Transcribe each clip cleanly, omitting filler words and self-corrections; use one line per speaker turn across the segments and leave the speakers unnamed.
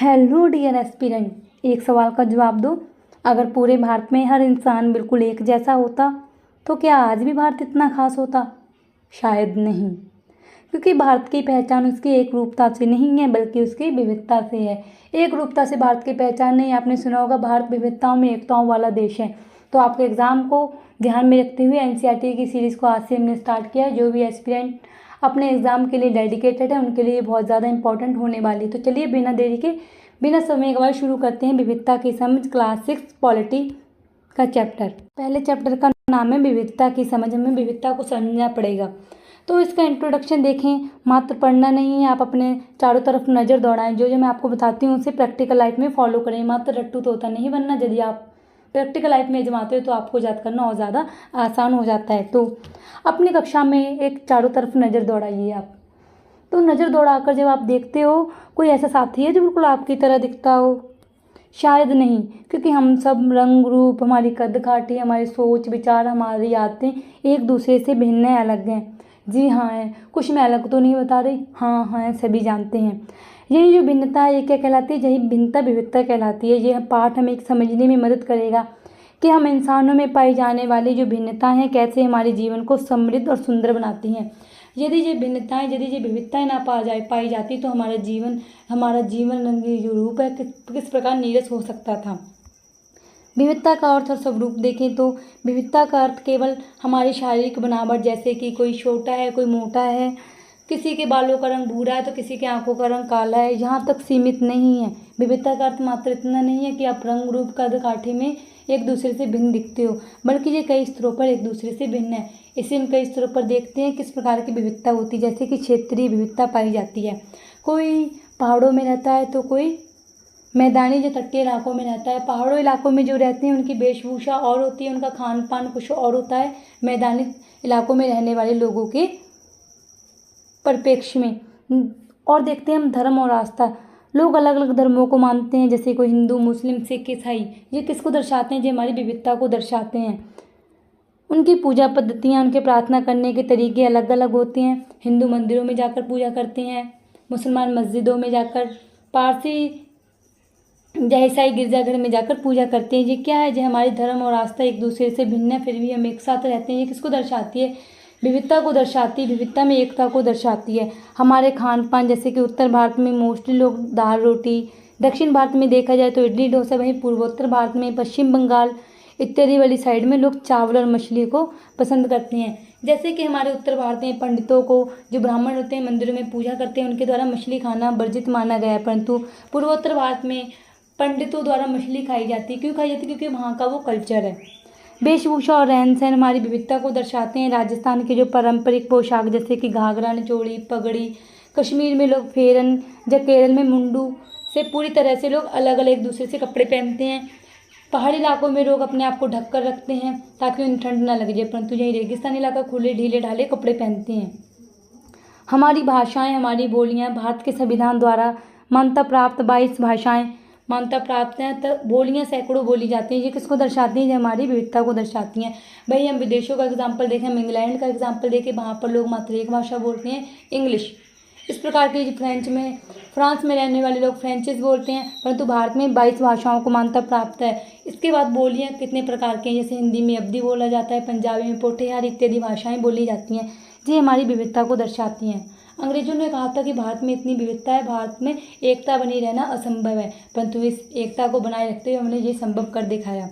Hello dear aspirant, एक सवाल का जवाब दो। अगर पूरे भारत में हर इंसान बिल्कुल एक जैसा होता तो क्या आज भी भारत इतना खास होता? शायद नहीं, क्योंकि भारत की पहचान उसकी एक रूपता से नहीं है बल्कि उसकी विविधता से है। एक रूपता से भारत की पहचान नहीं, आपने सुना होगा भारत विविधताओं में एकताओं वाला देश है। तो आपके एग्जाम को ध्यान में रखते हुए एनसीईआरटी की सीरीज़ को आज से हमने स्टार्ट किया है। जो भी एस्पिरेंट अपने एग्जाम के लिए डेडिकेटेड है उनके लिए बहुत ज़्यादा इंपॉर्टेंट होने वाली है। तो चलिए बिना देरी के बिना समय गवाए शुरू करते हैं विविधता की समझ क्लास 6 पॉलिटी का चैप्टर। पहले चैप्टर का नाम है विविधता की समझ। हमें विविधता को समझना पड़ेगा। तो इसका इंट्रोडक्शन देखें, मात्र पढ़ना नहीं है, आप अपने चारों तरफ नज़र दौड़ाएं। जो जो मैं आपको बताती हूँ उसे प्रैक्टिकल लाइफ में फॉलो करें। मात्र रट्टू तोता नहीं बनना। यदि आप प्रैक्टिकल लाइफ में जमाते हो तो आपको याद करना और ज़्यादा आसान हो जाता है। तो अपनी कक्षा में एक चारों तरफ नज़र दौड़ाइए आप। तो नज़र दौड़ाकर जब आप देखते हो कोई ऐसा साथी है जो बिल्कुल आपकी तरह दिखता हो? शायद नहीं, क्योंकि हम सब रंग रूप, हमारी कद काठी, हमारी सोच विचार, हमारी आदतें एक दूसरे से भिन्न है, अलग हैं। जी हाँ है, कुछ मैं अलग तो नहीं बता रही, हाँ हाँ सभी जानते हैं। यही जो भिन्नता है ये क्या कहलाती है? यही भिन्नता विविधता कहलाती है। यह पाठ हमें समझने में मदद करेगा कि हम इंसानों में पाई जाने वाली जो भिन्नता हैं कैसे हमारे जीवन को समृद्ध और सुंदर बनाती हैं। यदि ये भिन्नताएं, यदि ये विविधताएं ना पाई जाती तो हमारा जीवन रंगी जो रूप है किस प्रकार नीरस हो सकता था। विविधता का अर्थ और स्वरूप देखें तो विविधता का अर्थ केवल हमारी शारीरिक बनावट, जैसे कि कोई छोटा है कोई मोटा है, किसी के बालों का रंग भूरा है तो किसी के आंखों का रंग काला है, यहाँ तक सीमित नहीं है। विविधता का अर्थ मात्र इतना नहीं है कि आप रंग रूप कद काठी में एक दूसरे से भिन्न दिखते हो, बल्कि ये कई स्तरों पर एक दूसरे से भिन्न है। इसे हम कई स्तरों पर देखते हैं किस प्रकार की विविधता होती है। जैसे कि क्षेत्रीय विविधता पाई जाती है, कोई पहाड़ों में रहता है तो कोई मैदानी जो तटीय इलाकों में रहता है। पहाड़ों इलाकों में जो रहते हैं उनकी वेशभूषा और होती है, उनका खान पान कुछ और होता है मैदानी इलाकों में रहने वाले लोगों के परिप्रेक्ष्य में। और देखते हैं हम धर्म और आस्था। लोग अलग अलग धर्मों को मानते हैं, जैसे कोई हिंदू, मुस्लिम, सिख, ईसाई। ये किसको दर्शाते हैं? जो हमारी विविधता को दर्शाते हैं। उनकी पूजा पद्धतियाँ, उनके प्रार्थना करने के तरीके अलग अलग होते हैं। हिंदू मंदिरों में जाकर पूजा करते हैं, मुसलमान मस्जिदों में जाकर, पारसी या ईसाई गिरजाघर में जाकर पूजा करते हैं। ये क्या है? जो हमारी धर्म और आस्था एक दूसरे से भिन्न है फिर भी हम एक साथ रहते हैं। ये किसको दर्शाती है? विविधता को दर्शाती है। विविधता में एकता को दर्शाती है। हमारे खान पान, जैसे कि उत्तर भारत में मोस्टली लोग दाल रोटी, दक्षिण भारत में देखा जाए तो इडली डोसा, वहीं पूर्वोत्तर भारत में पश्चिम बंगाल इत्यादि वाली साइड में लोग चावल और मछली को पसंद करते हैं। जैसे कि हमारे उत्तर भारत में पंडितों को, जो ब्राह्मण होते हैं मंदिरों में पूजा करते हैं, उनके द्वारा मछली खाना वर्जित माना गया है, परंतु पूर्वोत्तर भारत में पंडितों द्वारा मछली खाई जाती है। क्यों खाई जाती है? क्योंकि वहाँ का वो कल्चर है। वेशभूषा और रहन सहन हमारी विविधता को दर्शाते हैं। राजस्थान के जो पारंपरिक पोशाक, जैसे कि घाघरा, चोली, पगड़ी, कश्मीर में लोग फेरन, जब केरल में मुंडू से पूरी तरह से लोग अलग अलग एक दूसरे से कपड़े पहनते हैं। पहाड़ी इलाकों में लोग अपने आप को ढक कर रखते हैं ताकि उन्हें ठंड ना लग जाए, परंतु यही रेगिस्तानी इलाका खुले ढीले ढाले कपड़े पहनते हैं। हमारी भाषाएं, हमारी बोलियां भारत के संविधान द्वारा मान्यता प्राप्त 22 भाषाएं मान्यता प्राप्त हैं। तो बोलियां सैकड़ों बोली जाती हैं। ये किसको दर्शाती हैं? ये हमारी विविधता को दर्शाती हैं। भाई हम विदेशों का एग्जाम्पल देखें, हम इंग्लैंड का एग्जाम्पल देखें, वहाँ पर लोग मात्र एक भाषा बोलते हैं, इंग्लिश। इस प्रकार की फ्रांस में रहने वाले लोग फ्रेंचिस बोलते हैं, परंतु भारत में 22 भाषाओं को मान्यता प्राप्त है। इसके बाद बोलियाँ कितने प्रकार की हैं, जैसे हिंदी में अवधी बोला जाता है, पंजाबी में पोठेहार इत्यादि भाषाएं बोली जाती हैं। ये हमारी विविधता को दर्शाती हैं। अंग्रेजों ने कहा था कि भारत में इतनी विविधता है, भारत में एकता बनी रहना असंभव है, परंतु इस एकता को बनाए रखते हुए हमने ये संभव कर दिखाया।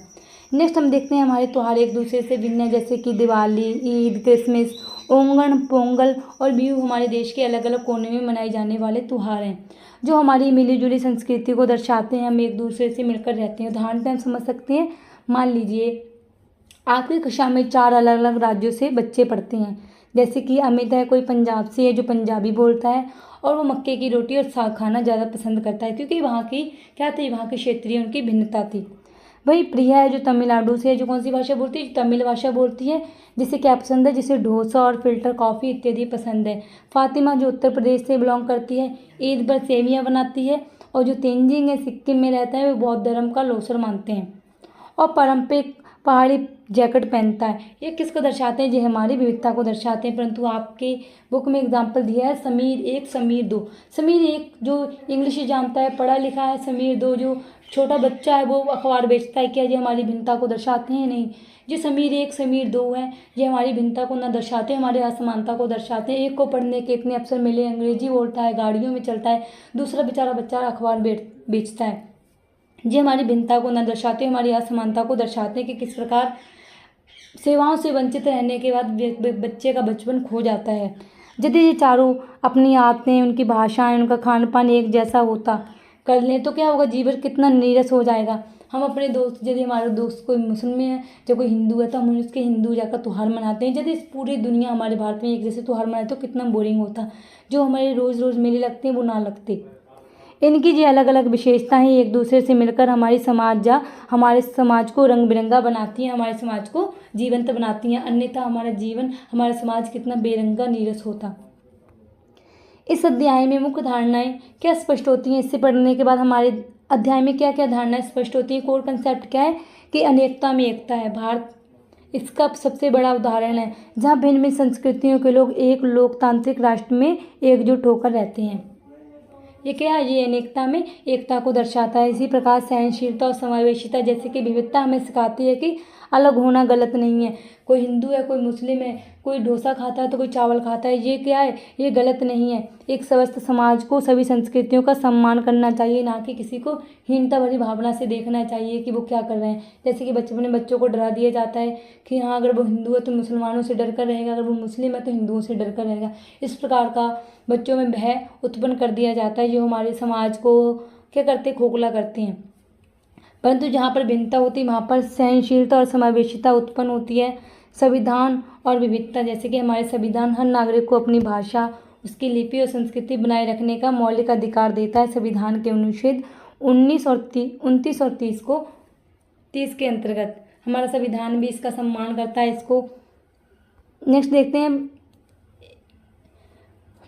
नेक्स्ट हम देखते हैं हमारे त्यौहार एक दूसरे से भिन्न है, जैसे कि दिवाली, ईद, क्रिसमस, ओंगण, पोंगल और बिहू हमारे देश के अलग अलग कोने में मनाए जाने वाले त्यौहार हैं जो हमारी मिली जुली संस्कृति को दर्शाते हैं। हम एक दूसरे से मिलकर रहते हैं। उदाहरण पे हम समझ सकते हैं, मान लीजिए आपकी कक्षा में 4 अलग अलग राज्यों से बच्चे पढ़ते हैं। जैसे कि अमित है, कोई पंजाब से है जो पंजाबी बोलता है और वो मक्के की रोटी और साग खाना ज़्यादा पसंद करता है, क्योंकि वहाँ की क्या थी, वहाँ की क्षेत्रीय उनकी भिन्नता थी। वही प्रिया है जो तमिलनाडु से है, जो कौन सी भाषा बोलती है? तमिल भाषा बोलती है। जिसे क्या पसंद है? जिसे डोसा और फिल्टर कॉफ़ी इत्यादि पसंद है। फातिमा जो उत्तर प्रदेश से बिलोंग करती है, ईद पर सेवियाँ बनाती है। और जो तेंजिंग है, सिक्किम में रहता है, वो बौद्ध धर्म का लोसर मानते हैं। और पहाड़ी जैकेट पहनता है। ये किसको दर्शाते हैं? ये हमारी विविधता को दर्शाते हैं। परंतु आपके बुक में एग्जाम्पल दिया है समीर एक समीर दो। समीर एक जो इंग्लिश जानता है, पढ़ा लिखा है, समीर दो जो छोटा बच्चा है वो अखबार बेचता है। क्या ये हमारी भिन्नता को दर्शाते हैं? नहीं। जो समीर एक समीर दो है ये हमारी भिन्नता को ना दर्शाते, हमारी असमानता को दर्शाते हैं। एक को पढ़ने के इतने अवसर मिले, अंग्रेजी बोलता है, गाड़ियों में चलता है, दूसरा बेचारा बच्चा अखबार बेचता है। ये हमारी भिन्नता को ना दर्शाते, हमारी असमानता को दर्शाते हैं कि किस प्रकार सेवाओं से वंचित रहने के बाद बच्चे का बचपन खो जाता है। यदि ये चारों अपनी आदतें, उनकी भाषाएं, उनका खान पान एक जैसा होता कर लें तो क्या होगा? जीवन कितना नीरस हो जाएगा। हम अपने दोस्त, यदि हमारे दोस्त कोई मुस्लिम है, जो कोई हिंदू है, तो हम उसके हिंदू जाकर त्यौहार मनाते हैं। यदि पूरी दुनिया हमारे भारत में एक जैसे त्यौहार मनाए तो कितना बोरिंग होता। जो हमारे रोज़ रोज़ मेले लगते हैं वो ना लगते। इनकी जो अलग अलग विशेषताएं एक दूसरे से मिलकर हमारे समाज को रंग बिरंगा बनाती हैं, हमारे समाज को जीवंत बनाती हैं। अन्यथा हमारा समाज कितना बेरंगा नीरस होता। इस अध्याय में मुख्य धारणाएं क्या स्पष्ट होती हैं? इससे पढ़ने के बाद हमारे अध्याय में क्या क्या धारणाएं स्पष्ट होती हैं? कोर कंसेप्ट क्या है कि अनेकता में एकता है। भारत इसका सबसे बड़ा उदाहरण है, जहाँ भिन्न भिन्न संस्कृतियों के लोग एक लोकतांत्रिक राष्ट्र में एकजुट होकर रहते हैं। ये क्या है? ये अनेकता में एकता को दर्शाता है। इसी प्रकार सहनशीलता और समावेशिता जैसे कि विविधता हमें सिखाती है कि अलग होना गलत नहीं है। कोई हिंदू है, कोई मुस्लिम है, कोई डोसा खाता है तो कोई चावल खाता है, ये क्या है? ये गलत नहीं है। एक स्वस्थ समाज को सभी संस्कृतियों का सम्मान करना चाहिए, ना कि किसी को हीनता भरी भावना से देखना चाहिए कि वो क्या कर रहे हैं। जैसे कि अपने बच्चों को डरा दिया जाता है कि हाँ, अगर वो हिंदू है तो मुसलमानों से डर कर रहेगा, अगर वो मुस्लिम है तो हिंदुओं से डर कर रहेगा। इस प्रकार का बच्चों में भय उत्पन्न कर दिया जाता है, जो हमारे समाज को क्या करते, खोखला करते हैं। परंतु जहाँ पर भिन्नता होती है वहाँ पर सहनशीलता और समावेशिता उत्पन्न होती है। संविधान और विविधता जैसे कि हमारे संविधान हर नागरिक को अपनी भाषा, उसकी लिपि और संस्कृति बनाए रखने का मौलिक अधिकार देता है। संविधान के अनुच्छेद 29 और 30 के अंतर्गत हमारा संविधान भी इसका सम्मान करता है। इसको नेक्स्ट देखते हैं,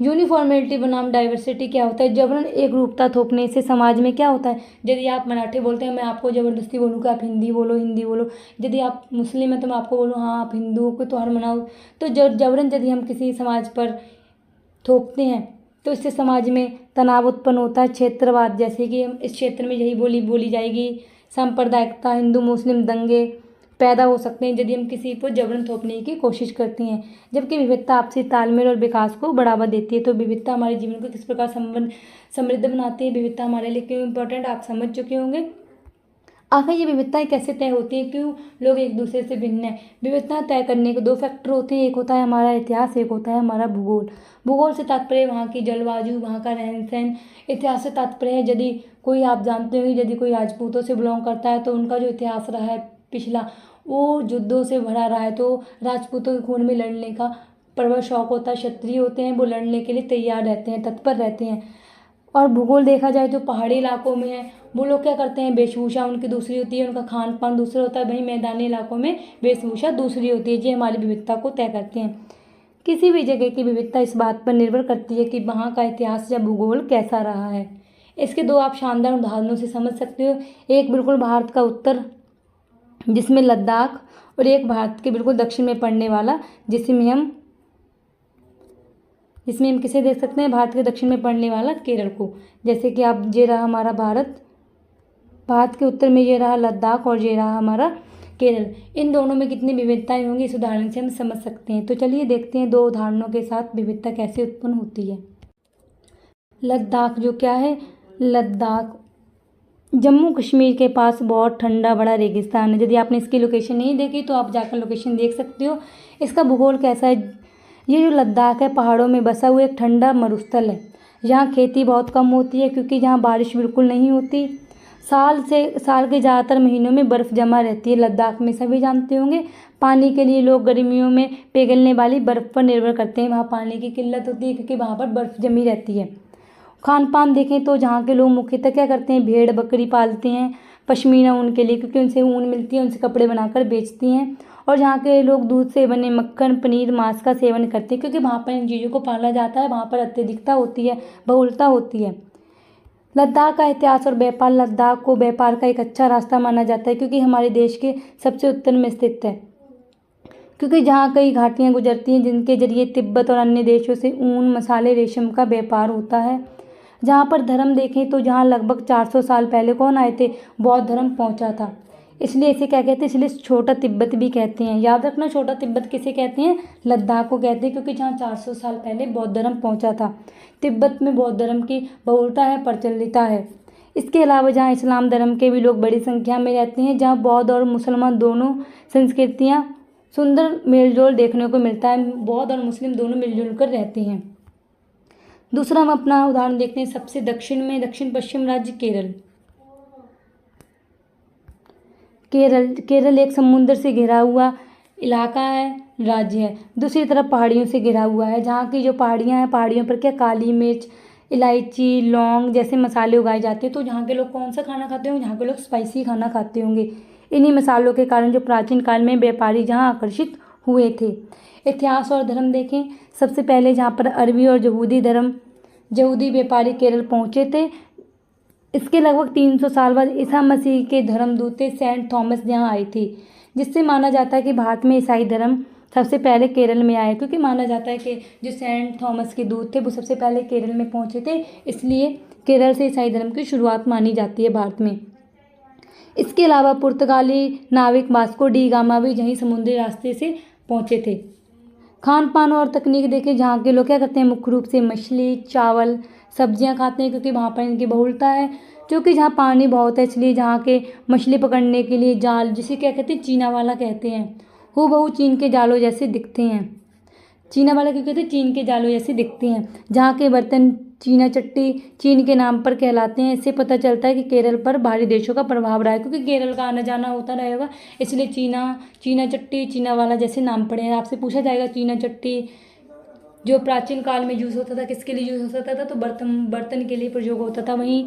यूनिफॉर्मिलिटी बनाम डाइवर्सिटी क्या होता है? जबरन एक रूपता थोपने से समाज में क्या होता है? यदि आप मराठी बोलते हैं, मैं आपको ज़बरदस्ती बोलूँ कि आप हिंदी बोलो। यदि आप मुस्लिम हैं तो मैं आपको बोलूँ हाँ आप हिंदुओं को त्यौहार मनाओ। तो जबरन यदि हम किसी समाज पर थोपते हैं तो इससे समाज में तनाव उत्पन्न होता है। क्षेत्रवाद जैसे कि हम इस क्षेत्र में यही बोली जाएगी, सांप्रदायिकता, हिंदू मुस्लिम दंगे पैदा हो सकते हैं यदि हम किसी को जबरन थोपने की कोशिश करते हैं। जबकि विविधता आपसी तालमेल और विकास को बढ़ावा देती है। तो विविधता हमारे जीवन को किस प्रकार समृद्ध बनाती है, विविधता हमारे लिए क्यों इम्पोर्टेंट, आप समझ चुके होंगे। आखिर ये विविधताएं कैसे तय होती हैं, क्यों लोग एक दूसरे से भिन्न हैं? विविधता तय करने के दो फैक्टर होते हैं, एक होता है हमारा इतिहास, एक होता है हमारा भूगोल। भूगोल से तात्पर्य वहाँ की जलवायु, वहाँ का रहन सहन। इतिहास से तात्पर्य है यदि कोई, आप जानते होंगे, यदि कोई राजपूतों से बिलोंग करता है तो उनका जो इतिहास रहा है पिछला, वो युद्धों से भरा रहा है। तो राजपूतों के खून में लड़ने का प्रबल शौक होता है। क्षत्रिय होते हैं, वो लड़ने के लिए तैयार रहते हैं, तत्पर रहते हैं। और भूगोल देखा जाए तो पहाड़ी इलाकों में है, वो लोग क्या करते हैं, वेशभूषा उनकी दूसरी होती है, उनका खान पान दूसरा होता है। वहीं मैदानी इलाकों में वेशभूषा दूसरी होती है। ये हमारी विविधता को तय करते हैं। किसी भी जगह की विविधता इस बात पर निर्भर करती है कि वहाँ का इतिहास या भूगोल कैसा रहा है। इसके दो आप शानदार उदाहरणों से समझ सकते हो। एक बिल्कुल भारत का उत्तर जिसमें लद्दाख, और एक भारत के बिल्कुल दक्षिण में पड़ने वाला जिसमें हम किसे देख सकते हैं, भारत के दक्षिण में पड़ने वाला केरल को। जैसे कि आप, ये रहा हमारा भारत के उत्तर में ये रहा लद्दाख और ये रहा हमारा केरल। इन दोनों में कितनी विविधताएं होंगी इस उदाहरण से हम समझ सकते हैं। तो चलिए देखते हैं दो उदाहरणों के साथ विविधता कैसे उत्पन्न होती है। लद्दाख जो क्या है, लद्दाख जम्मू कश्मीर के पास बहुत ठंडा बड़ा रेगिस्तान है। यदि आपने इसकी लोकेशन नहीं देखी तो आप जाकर लोकेशन देख सकते हो। इसका भूगोल कैसा है, ये जो लद्दाख है पहाड़ों में बसा हुआ एक ठंडा मरुस्थल है। यहाँ खेती बहुत कम होती है क्योंकि यहाँ बारिश बिल्कुल नहीं होती। साल के ज़्यादातर महीनों में बर्फ़ जमा रहती है। लद्दाख में सभी जानते होंगे पानी के लिए लोग गर्मियों में पिघलने वाली बर्फ़ पर निर्भर करते हैं। वहाँ पानी की किल्लत होती है क्योंकि वहाँ पर बर्फ़ जमी रहती है। खान पान देखें तो जहाँ के लोग मुख्यतः क्या करते हैं, भेड़ बकरी पालते हैं पश्मीना ऊन के लिए, क्योंकि उनसे ऊन मिलती है, उनसे कपड़े बनाकर बेचती हैं। और जहाँ के लोग दूध से बने मक्खन, पनीर, मांस का सेवन करते हैं क्योंकि वहाँ पर इन चीज़ों को पाला जाता है। वहाँ पर अत्यधिकता होती है, बहुलता होती है। लद्दाख का इतिहास और व्यापार। लद्दाख को व्यापार का एक अच्छा रास्ता माना जाता है क्योंकि हमारे देश के सबसे उत्तर में स्थित है, क्योंकि जहाँ कई घाटियाँ गुजरती हैं जिनके जरिए तिब्बत और अन्य देशों से ऊन, मसाले, रेशम का व्यापार होता है। जहाँ पर धर्म देखें तो जहाँ लगभग 400 साल पहले कौन आए थे, बौद्ध धर्म पहुँचा था, इसलिए इसे क्या कहते हैं, इसलिए छोटा तिब्बत भी कहते हैं। याद रखना, छोटा तिब्बत किसे कहते हैं, लद्दाख को कहते हैं, क्योंकि जहाँ 400 साल पहले बौद्ध धर्म पहुँचा था। तिब्बत में बौद्ध धर्म की बहुलता है, प्रचलिता है। इसके अलावा जहाँ इस्लाम धर्म के भी लोग बड़ी संख्या में रहते हैं, जहाँ बौद्ध और मुसलमान दोनों संस्कृतियाँ सुंदर मेलजोल देखने को मिलता है। बौद्ध और मुस्लिम दोनों मिलजुल कर रहते हैं। दूसरा हम अपना उदाहरण देखते हैं सबसे दक्षिण में, दक्षिण पश्चिम राज्य केरल। केरल एक समुद्र से घिरा हुआ इलाका है, राज्य है। दूसरी तरफ पहाड़ियों से घिरा हुआ है। जहाँ की जो पहाड़ियाँ हैं, पहाड़ियों पर क्या काली मिर्च, इलायची, लौंग जैसे मसाले उगाए जाते हैं। तो जहाँ के लोग कौन सा खाना खाते होंगे, जहाँ के लोग स्पाइसी खाना खाते होंगे। इन्हीं मसालों के कारण जो प्राचीन काल में व्यापारी जहाँ आकर्षित हुए थे। इतिहास और धर्म देखें, सबसे पहले जहाँ पर अरबी और यहूदी व्यापारी केरल पहुँचे थे। इसके लगभग 300 साल बाद ईसा मसीह के धर्मदूत सेंट थॉमस यहाँ आए थे, जिससे माना जाता है कि भारत में ईसाई धर्म सबसे पहले केरल में आया, क्योंकि माना जाता है कि जो सेंट थॉमस के दूत थे वो सबसे पहले केरल में पहुँचे थे, इसलिए केरल से ईसाई धर्म की शुरुआत मानी जाती है भारत में। इसके अलावा पुर्तगाली नाविक वास्को डी गामा भी यहीं समुद्री रास्ते से पहुँचे थे। खान पान और तकनीक देखें, जहाँ के लोग क्या करते हैं, मुख्य रूप से मछली, चावल, सब्जियां खाते हैं, क्योंकि वहाँ पर इनकी बहुलता है। क्योंकि जहाँ पानी बहुत है, इसलिए जहाँ के मछली पकड़ने के लिए जाल, जिसे क्या कहते हैं, चीना वाला कहते हैं, हूबहू चीन के जालों जैसे दिखते हैं। चीना वाला क्यों कहते हैं, चीन के जालों जैसे दिखते हैं। जहाँ के बर्तन चीना चट्टी चीन के नाम पर कहलाते हैं। इससे पता चलता है कि केरल पर बाहरी देशों का प्रभाव रहा है, क्योंकि केरल का आना जाना होता रहेगा, इसलिए चीना चट्टी, चीना वाला जैसे नाम पड़े हैं। आपसे पूछा जाएगा चीना चट्टी जो प्राचीन काल में यूज़ होता था, किसके लिए यूज़ होता था, तो बर्तन के लिए प्रयोग होता था। वहीं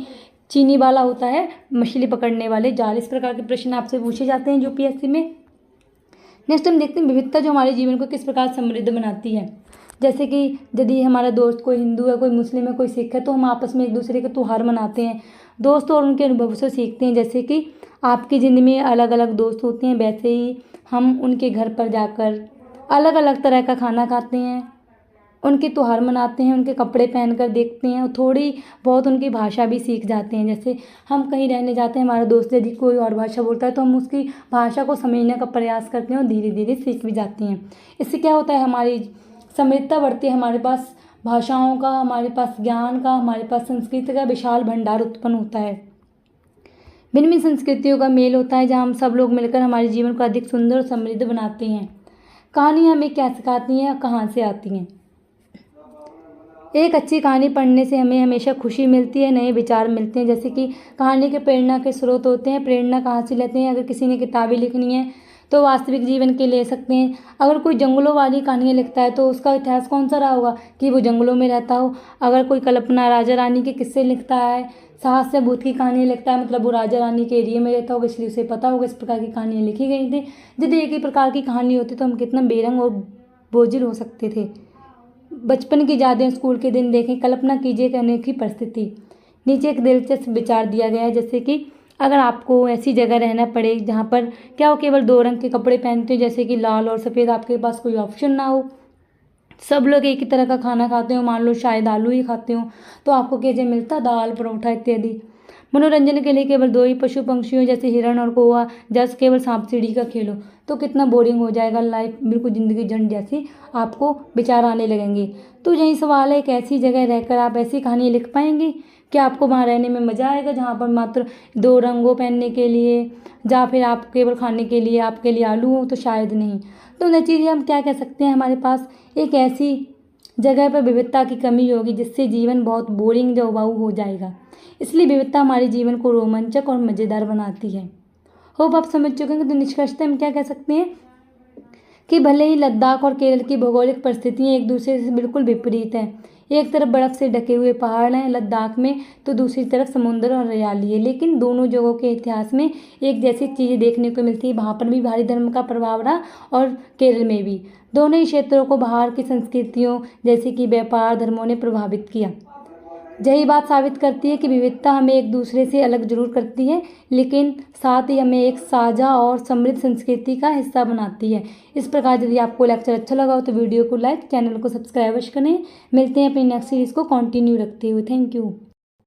चीनी वाला होता है मछली पकड़ने वाले जाल। इस प्रकार के प्रश्न आपसे पूछे जाते हैं यूपीएससी में। नेक्स्ट हम देखते हैं विविधता जो हमारे जीवन को किस प्रकार समृद्ध बनाती है। जैसे कि यदि हमारा दोस्त कोई हिंदू है, कोई मुस्लिम है, कोई सिख है, तो हम आपस में एक दूसरे के त्यौहार मनाते हैं, दोस्त और उनके अनुभव से सीखते हैं। जैसे कि आपकी ज़िंदगी में अलग अलग दोस्त होते हैं, वैसे ही हम उनके घर पर जाकर अलग अलग तरह का खाना खाते हैं, उनके त्यौहार मनाते हैं, उनके कपड़े पहनकर देखते हैं, और थोड़ी बहुत उनकी भाषा भी सीख जाते हैं। जैसे हम कहीं रहने जाते हैं, हमारा दोस्त यदि कोई और भाषा बोलता है तो हम उसकी भाषा को समझने का प्रयास करते हैं और धीरे धीरे सीख भी जाते हैं। इससे क्या होता है, हमारी समृद्धता बढ़ती है, हमारे पास भाषाओं का, हमारे पास ज्ञान का, हमारे पास संस्कृति का विशाल भंडार उत्पन्न होता है। भिन्न भिन्न संस्कृतियों का मेल होता है, जहाँ हम सब लोग मिलकर हमारे जीवन को अधिक सुंदर और समृद्ध बनाते हैं। कहानियाँ हमें क्या सिखाती हैं, कहाँ से आती हैं। एक अच्छी कहानी पढ़ने से हमें हमेशा खुशी मिलती है, नए विचार मिलते हैं। जैसे कि कहानी के प्रेरणा के स्रोत होते हैं। प्रेरणा कहाँ से लेते हैं, अगर किसी ने किताबें लिखनी है तो वास्तविक जीवन के ले सकते हैं। अगर कोई जंगलों वाली कहानियाँ लिखता है तो उसका इतिहास कौन सा रहा होगा, कि वो जंगलों में रहता हो। अगर कोई कल्पना राजा रानी के किस्से लिखता है, साहस या भूत की कहानी लिखता है, मतलब वो राजा रानी के एरिया में रहता होगा, इसलिए उसे पता होगा इस प्रकार की कहानियाँ लिखी गई थी। यदि एक ही प्रकार की कहानी होती तो हम कितना बेरंग और बोझिल हो सकते थे। बचपन की यादें, स्कूल के दिन देखें, कल्पना कीजिए करने की परिस्थिति। नीचे एक दिलचस्प विचार दिया गया है, जैसे कि अगर आपको ऐसी जगह रहना पड़े जहाँ पर क्या हो, केवल 2 रंग के कपड़े पहनते हो, जैसे कि लाल और सफ़ेद, आपके पास कोई ऑप्शन ना हो, सब लोग एक ही तरह का खाना खाते हो, मान लो शायद आलू ही खाते हो, तो आपको क्या मिलता, दाल, परोठा इत्यादि। मनोरंजन के लिए केवल 2 ही पशु पंक्षियों जैसे हिरण और कौवा, जैसे केवल सांप सीढ़ी का खेलो, तो कितना बोरिंग हो जाएगा लाइफ, बिल्कुल ज़िंदगी झंड जैसी आपको विचार आने लगेंगे। तो यही सवाल है, एक ऐसी जगह रहकर आप ऐसी कहानी लिख पाएंगे, क्या आपको वहाँ रहने में मज़ा आएगा जहाँ पर मात्र 2 रंगों पहनने के लिए, या फिर आप केवल खाने के लिए आपके लिए आलू हो, तो शायद नहीं। तो नतीजे हम क्या कह सकते हैं, हमारे पास एक ऐसी जगह पर विविधता की कमी होगी जिससे जीवन बहुत बोरिंग या उबाऊ हो जाएगा। इसलिए विविधता हमारे जीवन को रोमांचक और मज़ेदार बनाती है। होप आप समझ चुके हैं। तो निष्कर्षतः हम क्या कह सकते हैं कि भले ही लद्दाख और केरल की भौगोलिक परिस्थितियाँ एक दूसरे से बिल्कुल विपरीत हैं, एक तरफ बर्फ़ से ढके हुए पहाड़ हैं लद्दाख में, तो दूसरी तरफ समुद्र और हरियाली है, लेकिन दोनों जगहों के इतिहास में एक जैसी चीज़ें देखने को मिलती है। वहाँ पर भी भारी धर्म का प्रभाव रहा और केरल में भी। दोनों ही क्षेत्रों को बाहर की संस्कृतियों जैसे कि व्यापार धर्मों ने प्रभावित किया। यही बात साबित करती है कि विविधता हमें एक दूसरे से अलग जरूर करती है, लेकिन साथ ही हमें एक साझा और समृद्ध संस्कृति का हिस्सा बनाती है। इस प्रकार यदि आपको लेक्चर अच्छा लगा हो तो वीडियो को लाइक, चैनल को सब्सक्राइब करें। मिलते हैं अपनी नेक्स्ट सीरीज़ को कंटिन्यू रखते हुए। Thank you.